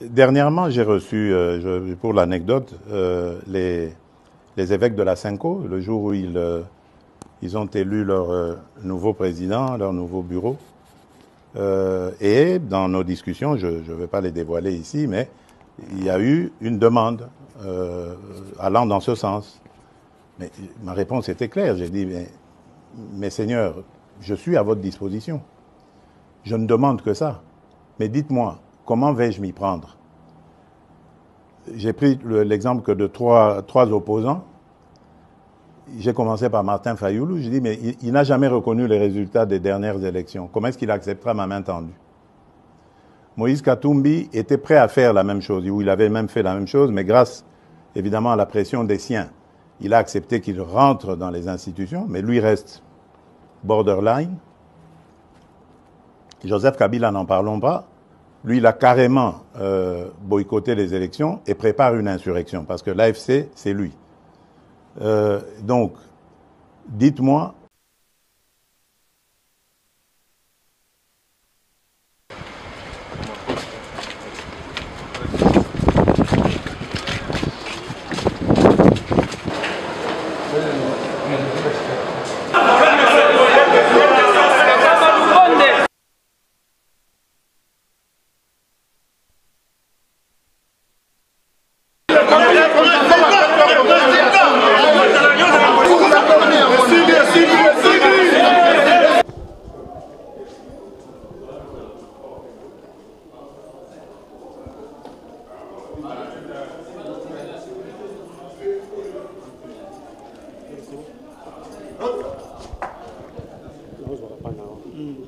Dernièrement, j'ai reçu, pour l'anecdote, les évêques de la Cinco, le jour où ils ont élu leur nouveau président, leur nouveau bureau. Et dans nos discussions, je ne vais pas les dévoiler ici, mais il y a eu une demande allant dans ce sens. Mais ma réponse était claire. J'ai dit, mais seigneurs, je suis à votre disposition. Je ne demande que ça. Mais dites-moi, comment vais-je m'y prendre? J'ai pris l'exemple que de trois opposants. J'ai commencé par Martin Fayoulou. J'ai dit, mais il n'a jamais reconnu les résultats des dernières élections. Comment est-ce qu'il acceptera ma main tendue? Moïse Katumbi était prêt à faire la même chose, ou il avait même fait la même chose, mais grâce évidemment à la pression des siens, il a accepté qu'il rentre dans les institutions, mais lui reste borderline. Joseph Kabila, n'en parlons pas. Lui, il a carrément boycotté les élections et prépare une insurrection, parce que l'AFC, c'est lui. Donc, dites-moi.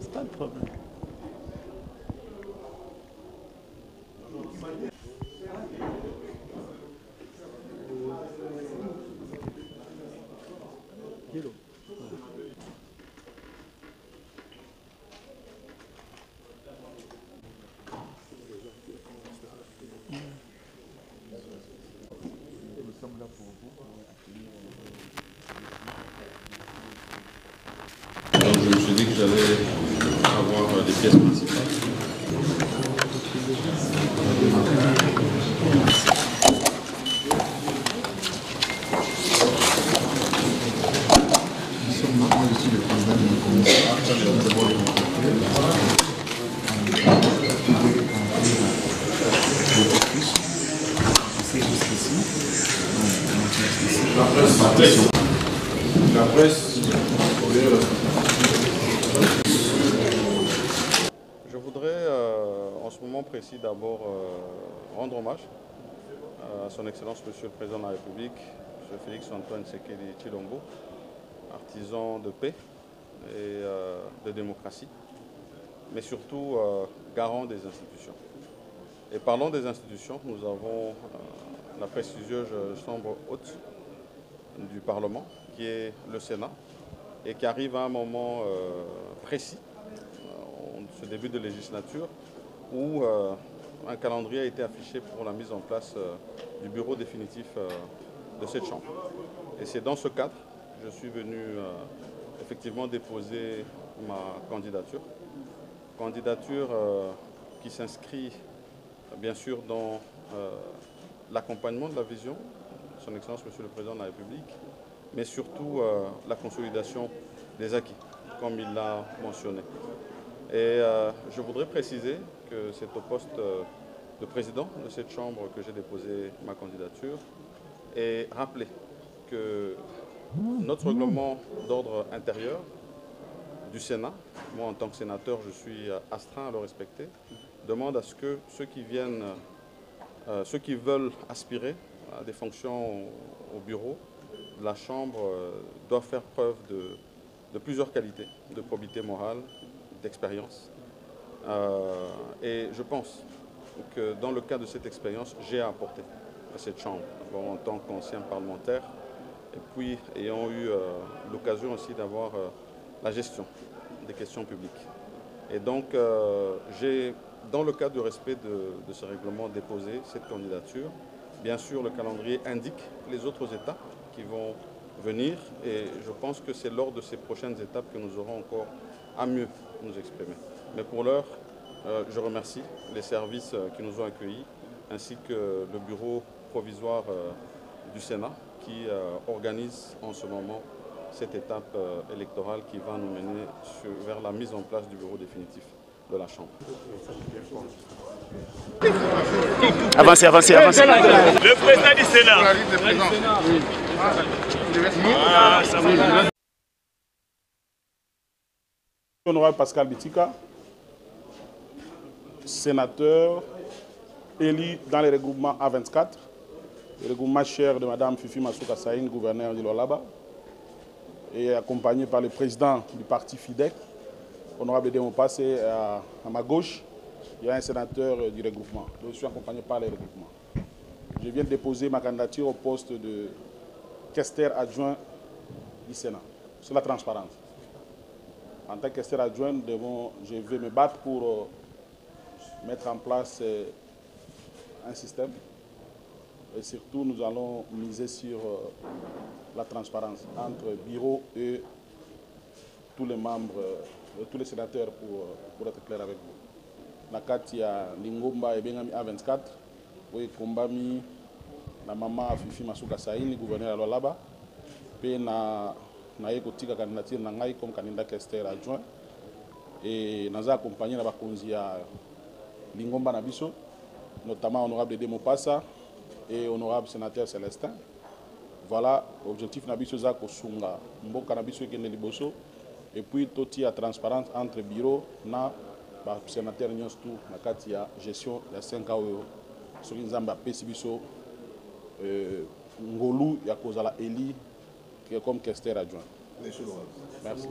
C'est pas de problème. Donc je me suis dit que j'allais avoir des pièces principales. La presse. Je voudrais en ce moment précis d'abord rendre hommage à son Excellence Monsieur le Président de la République, M. Félix-Antoine Tshisekedi Tshilombo, artisan de paix et de démocratie, mais surtout garant des institutions. Et parlant des institutions, nous avons la prestigieuse chambre haute du Parlement, qui est le Sénat, et qui arrive à un moment précis, ce début de législature, où un calendrier a été affiché pour la mise en place du bureau définitif de cette chambre. Et c'est dans ce cadre que je suis venu effectivement déposer ma candidature. Candidature qui s'inscrit bien sûr dans l'accompagnement de la vision de son Excellence Monsieur le Président de la République, mais surtout la consolidation des acquis, comme il l'a mentionné. Et je voudrais préciser que c'est au poste de président de cette Chambre que j'ai déposé ma candidature et rappeler que notre règlement d'ordre intérieur du Sénat, moi en tant que sénateur je suis astreint à le respecter, demande à ce que ceux qui veulent aspirer à des fonctions au bureau de la Chambre doivent faire preuve de plusieurs qualités, de probité morale, d'expérience. Et je pense que dans le cadre de cette expérience, j'ai à apporter à cette Chambre, en tant qu'ancien parlementaire, et puis ayant eu l'occasion aussi d'avoir la gestion des questions publiques. Et donc, j'ai, dans le cadre du respect de ce règlement, déposé cette candidature. Bien sûr, le calendrier indique les autres étapes qui vont venir, et je pense que c'est lors de ces prochaines étapes que nous aurons encore à mieux nous exprimer. Mais pour l'heure, Je remercie les services qui nous ont accueillis, ainsi que le bureau provisoire du Sénat qui organise en ce moment cette étape électorale qui va nous mener vers la mise en place du bureau définitif de la Chambre. Avancez, avancez, avancez. Le président du Sénat. Honorable Pascal Bitika, sénateur élu dans les regroupements A24, le regroupement cher de Mme Fifi Masuka Saïn, gouverneur de l'Olaba, et accompagné par le président du parti FIDEC, honorable Demopasse, à ma gauche, il y a un sénateur du regroupement. Je suis accompagné par les regroupements. Je viens de déposer ma candidature au poste de questeur adjoint du Sénat, sur la transparence. En tant que questeur adjoint, je vais me battre pour mettre en place un système. Et surtout, nous allons miser sur la transparence entre bureau et tous les membres, tous les sénateurs, pour être clair avec vous. Nakati ya Lingomba et Bengami A24, oui, Kombami, la maman Fifi Masuka Saïn, gouverneur à l'Olaba, puis na kotika candidature na ngai comme candidat questeur adjoint, et nous avons accompagné la bakonzi ya Lingomba na biso, notamment honorable Demopasse et honorable sénateur Célestin. Voilà, l'objectif na biso za kosunga mboka na biso kende liboso, et puis toti à transparence entre bureau na ba sénateur nyos tout na kati ya gestion ya 5 ans sur nzamba apesi biso ngolu ya kozala eli comme questeur adjoint. Merci.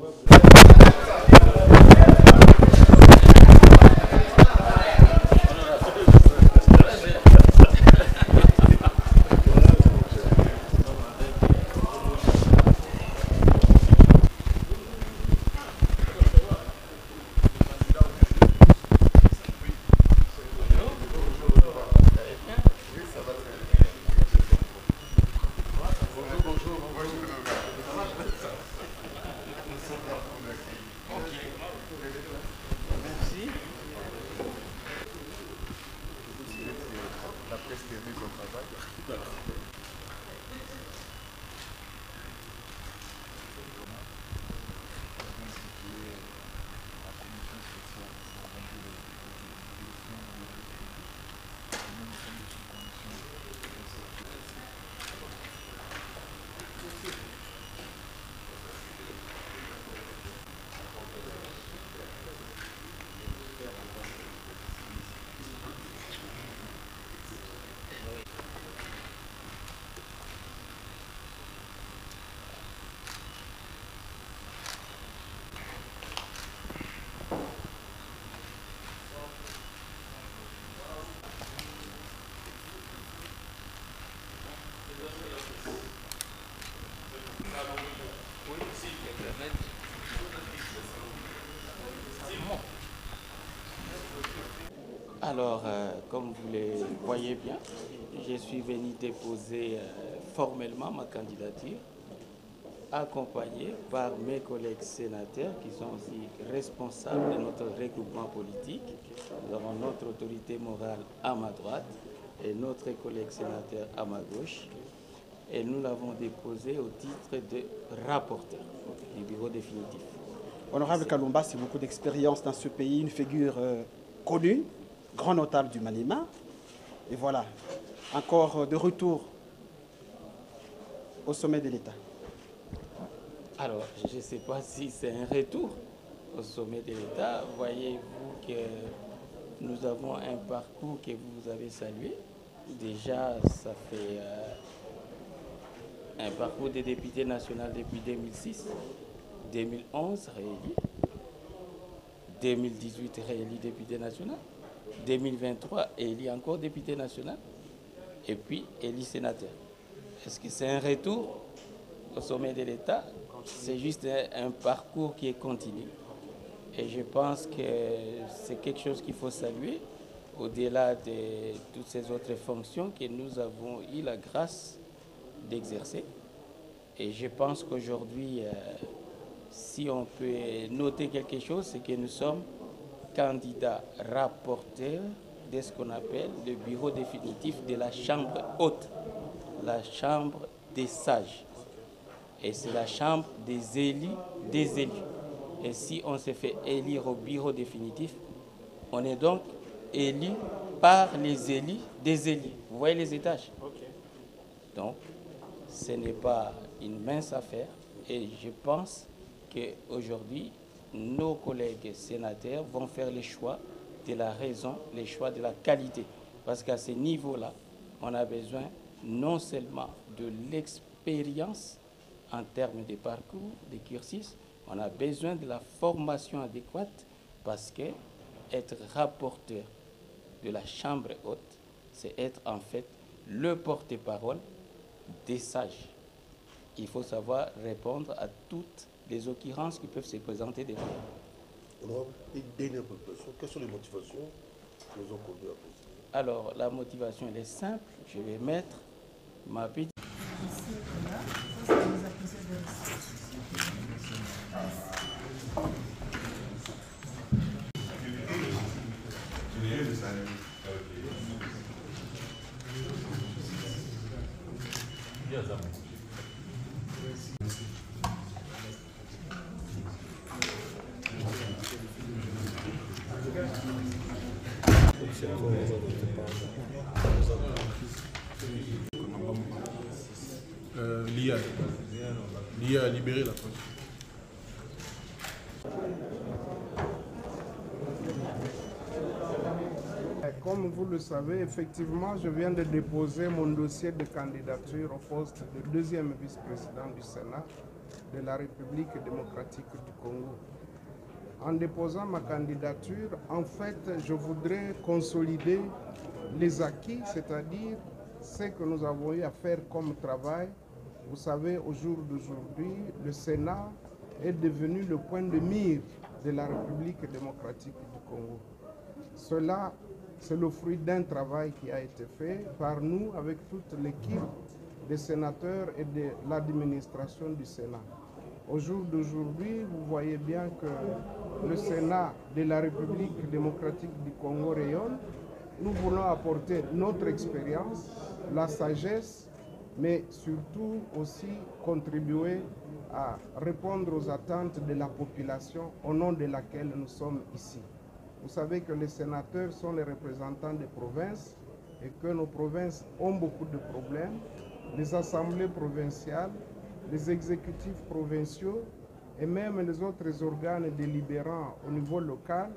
Alors, comme vous le voyez bien, je suis venu déposer formellement ma candidature, accompagné par mes collègues sénateurs qui sont aussi responsables de notre regroupement politique. Nous avons notre autorité morale à ma droite et notre collègue sénateur à ma gauche. Et nous l'avons déposé au titre de rapporteur du bureau définitif. Honorable Kalumba, c'est beaucoup d'expérience dans ce pays, une figure connue, grand notable du Maniema. Et voilà, encore de retour au sommet de l'État. Alors, je ne sais pas si c'est un retour au sommet de l'État. Voyez-vous que nous avons un parcours que vous avez salué. Déjà, ça fait un parcours de député national depuis 2006, 2011 réélu, 2018 réélu député national, 2023 élu encore député national, et puis élu sénateur. Est-ce que c'est un retour au sommet de l'État? C'est juste un parcours qui est continu. Et je pense que c'est quelque chose qu'il faut saluer, au-delà de toutes ces autres fonctions que nous avons eu la grâce d'exercer. Et je pense qu'aujourd'hui, si on peut noter quelque chose, c'est que nous sommes candidat rapporteur de ce qu'on appelle le bureau définitif de la chambre haute, la chambre des sages. Et c'est la chambre des élus des élus. Et si on se fait élire au bureau définitif, on est donc élu par les élus des élus. Vous voyez les étages? Donc, ce n'est pas une mince affaire. Et je pense qu'aujourd'hui, nos collègues sénateurs vont faire les choix de la raison, les choix de la qualité. Parce qu'à ce niveau-là, on a besoin non seulement de l'expérience en termes de parcours, de cursus, on a besoin de la formation adéquate parce que être rapporteur de la chambre haute, c'est être en fait le porte-parole des sages. Il faut savoir répondre à toutes les occurrences qui peuvent se présenter devant nous. Honorable, une dernière préoccupation. Quelles sont les motivations qui nous ont conduits à présider? Alors, la motivation, elle est simple. Je vais mettre ma petite... L'IA a libéré la presse. Comme vous le savez, effectivement, je viens de déposer mon dossier de candidature au poste de deuxième vice-président du Sénat de la République démocratique du Congo. En déposant ma candidature, en fait, je voudrais consolider les acquis, c'est-à-dire ce que nous avons eu à faire comme travail. Vous savez, au jour d'aujourd'hui, le Sénat est devenu le point de mire de la République démocratique du Congo. Cela, c'est le fruit d'un travail qui a été fait par nous avec toute l'équipe des sénateurs et de l'administration du Sénat. Au jour d'aujourd'hui, vous voyez bien que le Sénat de la République démocratique du Congo rayonne. Nous voulons apporter notre expérience, la sagesse, mais surtout aussi contribuer à répondre aux attentes de la population au nom de laquelle nous sommes ici. Vous savez que les sénateurs sont les représentants des provinces et que nos provinces ont beaucoup de problèmes. Les assemblées provinciales, les exécutifs provinciaux et même les autres organes délibérants au niveau local,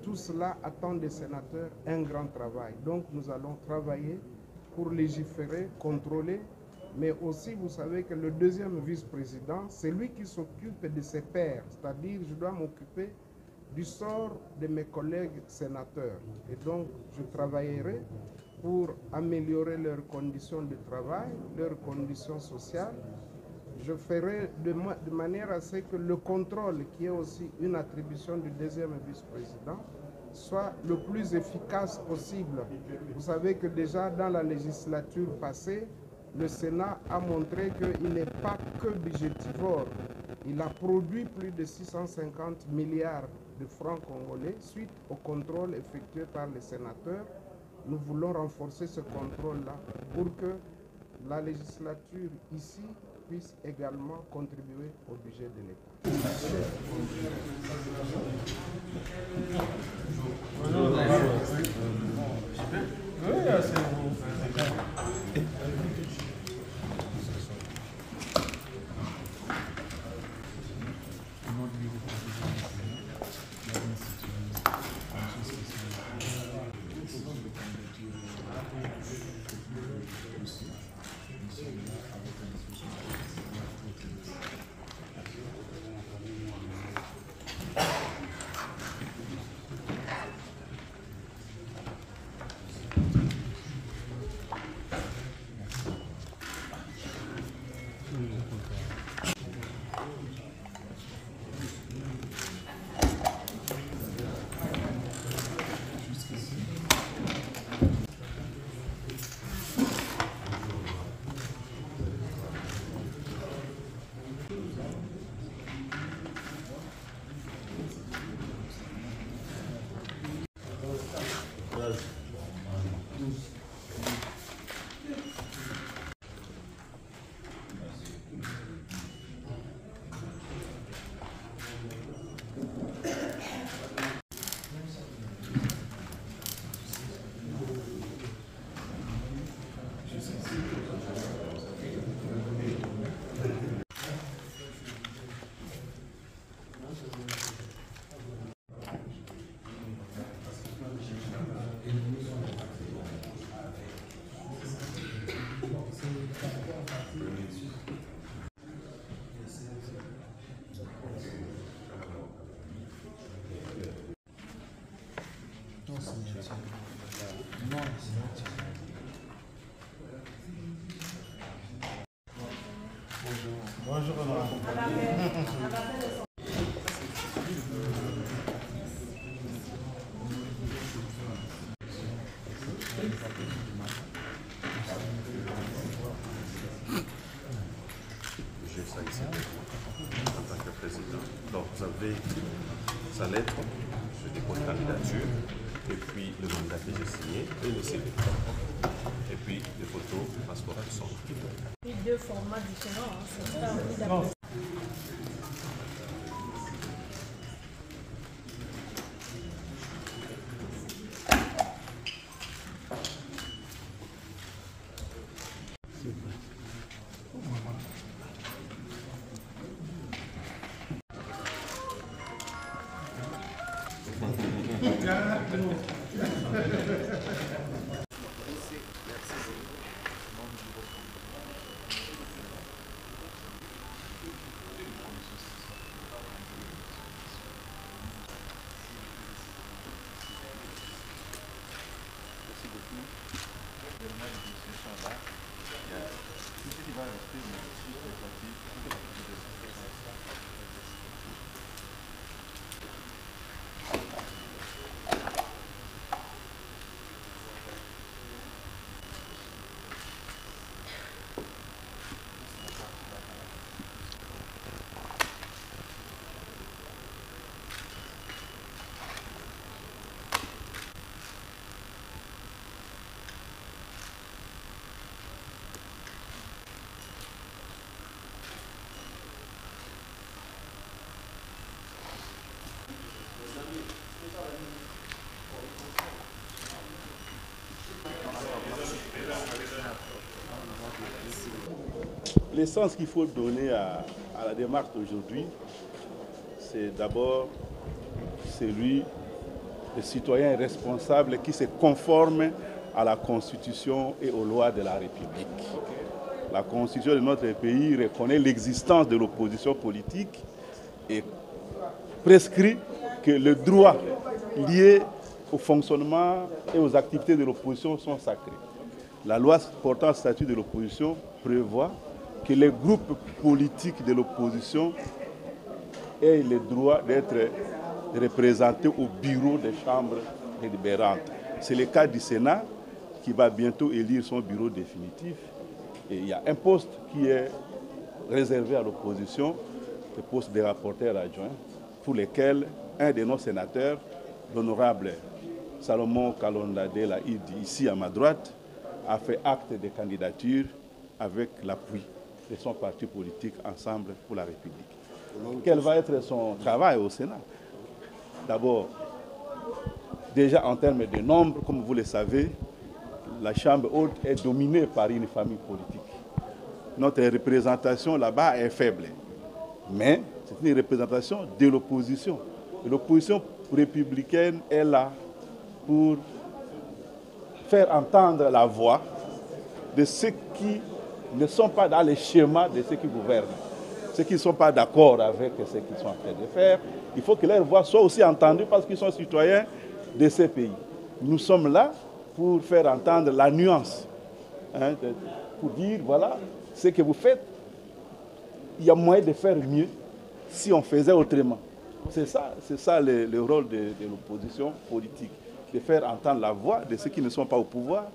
tout cela attend des sénateurs un grand travail. Donc nous allons travailler pour légiférer, contrôler, mais aussi vous savez que le deuxième vice-président, c'est lui qui s'occupe de ses pairs, c'est-à-dire je dois m'occuper du sort de mes collègues sénateurs. Et donc je travaillerai pour améliorer leurs conditions de travail, leurs conditions sociales. Je ferai de manière à ce que le contrôle, qui est aussi une attribution du deuxième vice-président, soit le plus efficace possible. Vous savez que déjà dans la législature passée, le Sénat a montré qu'il n'est pas que budgétivore. Il a produit plus de 650 milliards de francs congolais suite au contrôle effectué par les sénateurs. Nous voulons renforcer ce contrôle-là pour que la législature ici puisse également contribuer au budget de l'État. Bonjour, J'ai ça ici en tant que président. Donc vous avez sa lettre, je dépose candidature, et puis le mandat que j'ai signé et le CV. Et puis les photos, passeport qui sont. Deux formats différents, hein, c'est ça, oui, d'accord. L'essence qu'il faut donner à la démarche d'aujourd'hui, c'est d'abord celui des citoyens responsables qui se conforment à la Constitution et aux lois de la République. La Constitution de notre pays reconnaît l'existence de l'opposition politique et prescrit que les droits liés au fonctionnement et aux activités de l'opposition sont sacrés. La loi portant statut de l'opposition prévoit que les groupes politiques de l'opposition aient le droit d'être représentés au bureau des chambres délibérantes. C'est le cas du Sénat qui va bientôt élire son bureau définitif. Et il y a un poste qui est réservé à l'opposition, le poste des rapporteurs adjoints, pour lesquels un de nos sénateurs, l'honorable Salomon Kalondade Laïdi, ici à ma droite, a fait acte de candidature avec l'appui de son parti politique Ensemble pour la République. Quel va être son travail au Sénat? D'abord, déjà en termes de nombre, comme vous le savez, la Chambre haute est dominée par une famille politique. Notre représentation là-bas est faible, mais c'est une représentation de l'opposition. L'opposition républicaine est là pour faire entendre la voix de ceux qui ne sont pas dans les schémas de ceux qui gouvernent, ceux qui ne sont pas d'accord avec ce qu'ils sont en train de faire. Il faut que leur voix soit aussi entendue parce qu'ils sont citoyens de ces pays. Nous sommes là pour faire entendre la nuance, hein, pour dire, voilà, ce que vous faites, il y a moyen de faire mieux si on faisait autrement. C'est ça le rôle de l'opposition politique, de faire entendre la voix de ceux qui ne sont pas au pouvoir,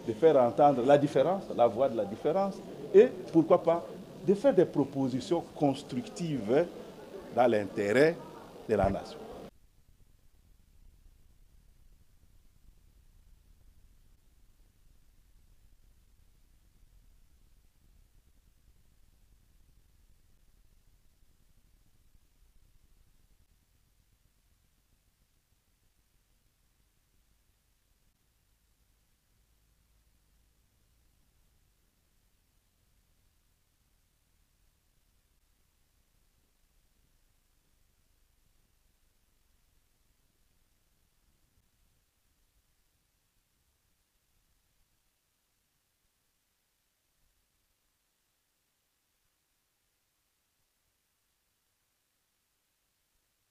de faire entendre la différence, la voix de la différence, et pourquoi pas, de faire des propositions constructives dans l'intérêt de la nation.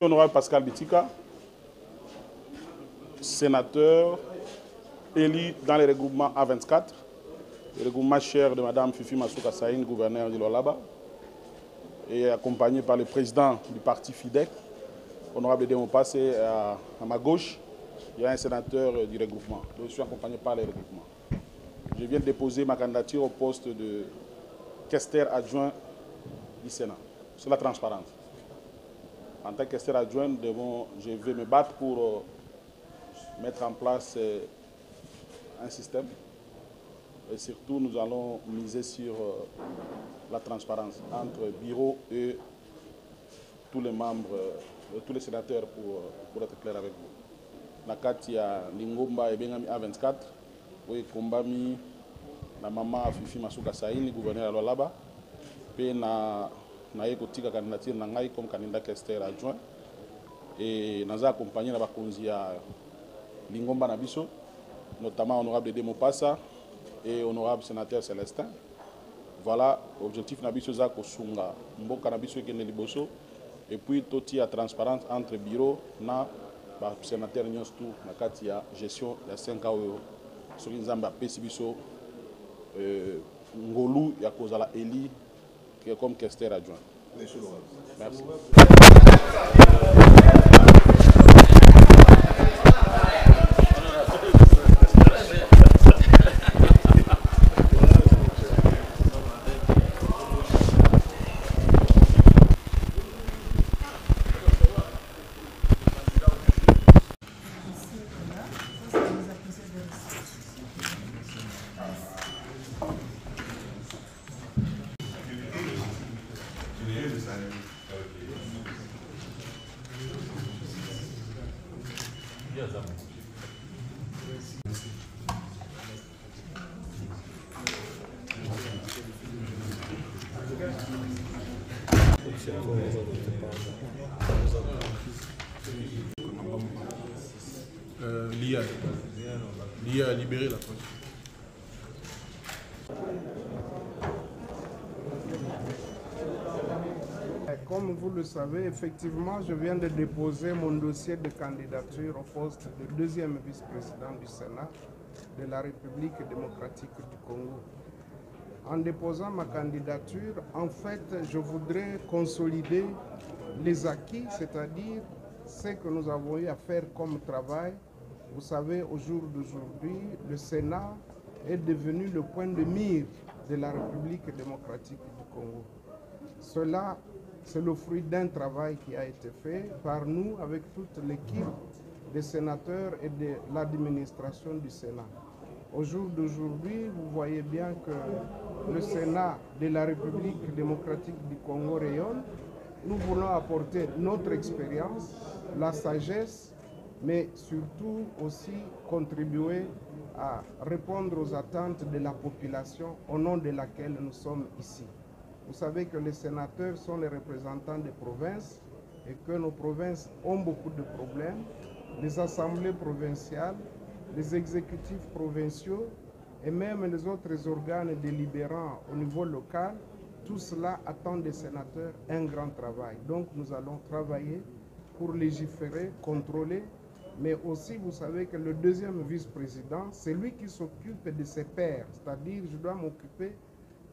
Honorable Pascal Bitika, sénateur élu dans le regroupement A24, le regroupement cher de Mme Fifi Masuka Saïn, gouverneur de l'Olaba, et accompagné par le président du parti FIDEC, honorable Demopass, et à ma gauche, il y a un sénateur du regroupement. Donc, je suis accompagné par les regroupements. Je viens de déposer ma candidature au poste de questeur adjoint du Sénat, sur la transparence. En tant que questeur adjoint, je vais me battre pour mettre en place un système. Et surtout, nous allons miser sur la transparence entre bureau et tous les membres, tous les sénateurs, pour être clair avec vous. Na kati ya Lingomba et Bengami A24, oui, Kombami, la maman Fifi Masuka Saini, gouverneur à Lualaba, puis na yekotika candidature na ngai comme candidat questeur adjoint, et nous avons accompagné la bakonzi ya Lingomba na biso, notamment honorable Demopass et honorable sénateur Célestin. Voilà, l'objectif na biso za kosunga mboka na biso ekende liboso, et puis toti ya transparence entre bureau na ba sénateur nyonso tout na kati ya gestion ya 5 ans oyo soki nzambe apesi biso ngolu ya kozala eli comme questeur adjoint. Merci. L'IA a libéré la France. Comme vous le savez, effectivement, je viens de déposer mon dossier de candidature au poste de deuxième vice-président du Sénat de la République démocratique du Congo. En déposant ma candidature, en fait, je voudrais consolider les acquis, c'est-à-dire ce que nous avons eu à faire comme travail. Vous savez, au jour d'aujourd'hui, le Sénat est devenu le point de mire de la République démocratique du Congo. Cela, c'est le fruit d'un travail qui a été fait par nous avec toute l'équipe des sénateurs et de l'administration du Sénat. Au jour d'aujourd'hui, vous voyez bien que le Sénat de la République démocratique du Congo rayonne. Nous voulons apporter notre expérience, la sagesse, mais surtout aussi contribuer à répondre aux attentes de la population au nom de laquelle nous sommes ici. Vous savez que les sénateurs sont les représentants des provinces et que nos provinces ont beaucoup de problèmes. Les assemblées provinciales, les exécutifs provinciaux et même les autres organes délibérants au niveau local, tout cela attend des sénateurs un grand travail. Donc nous allons travailler pour légiférer, contrôler, mais aussi vous savez que le deuxième vice-président, c'est lui qui s'occupe de ses pairs, c'est-à-dire je dois m'occuper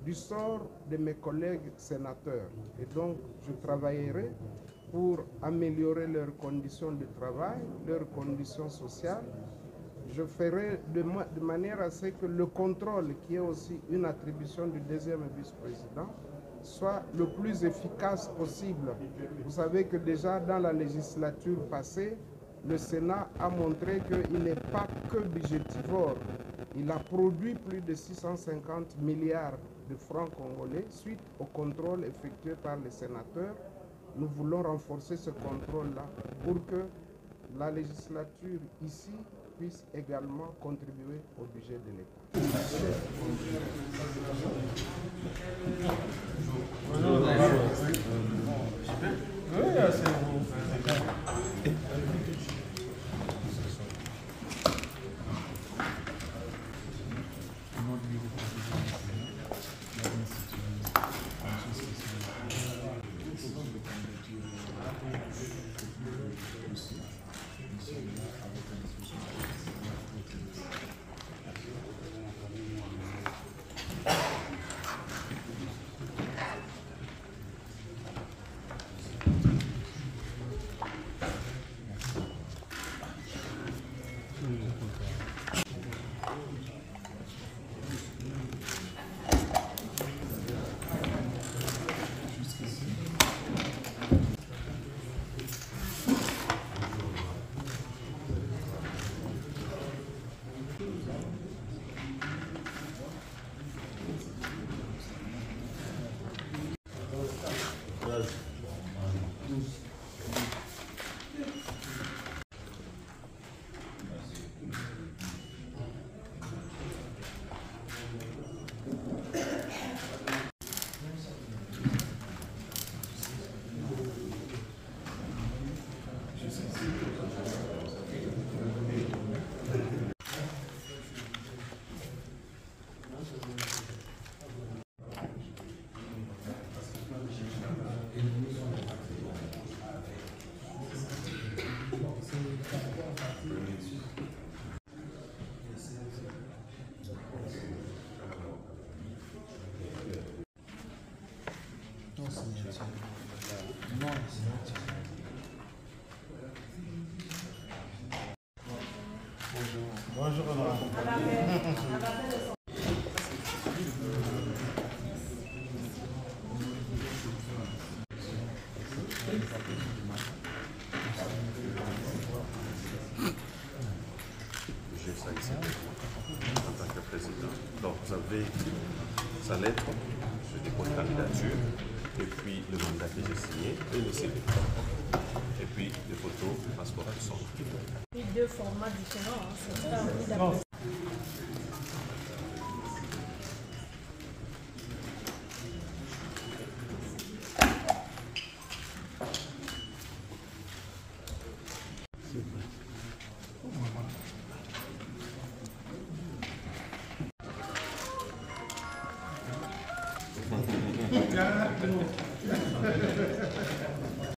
du sort de mes collègues sénateurs. Et donc je travaillerai pour améliorer leurs conditions de travail, leurs conditions sociales. Je ferai de manière à ce que le contrôle, qui est aussi une attribution du deuxième vice-président, soit le plus efficace possible. Vous savez que déjà dans la législature passée, le Sénat a montré qu'il n'est pas que budgétivore. Il a produit plus de 650 milliards de francs congolais suite au contrôle effectué par les sénateurs. Nous voulons renforcer ce contrôle-là pour que la législature ici puisse également contribuer au budget de l'État. Bonjour. J'ai ça ici en tant que président. Donc vous avez sa lettre, ce dépôt de candidature, et puis le mandat que j'ai signé et le CV. Et puis les photos du passeport de son. Et deux formats différents, hein, c'est ça, oui, d'accord. Yeah.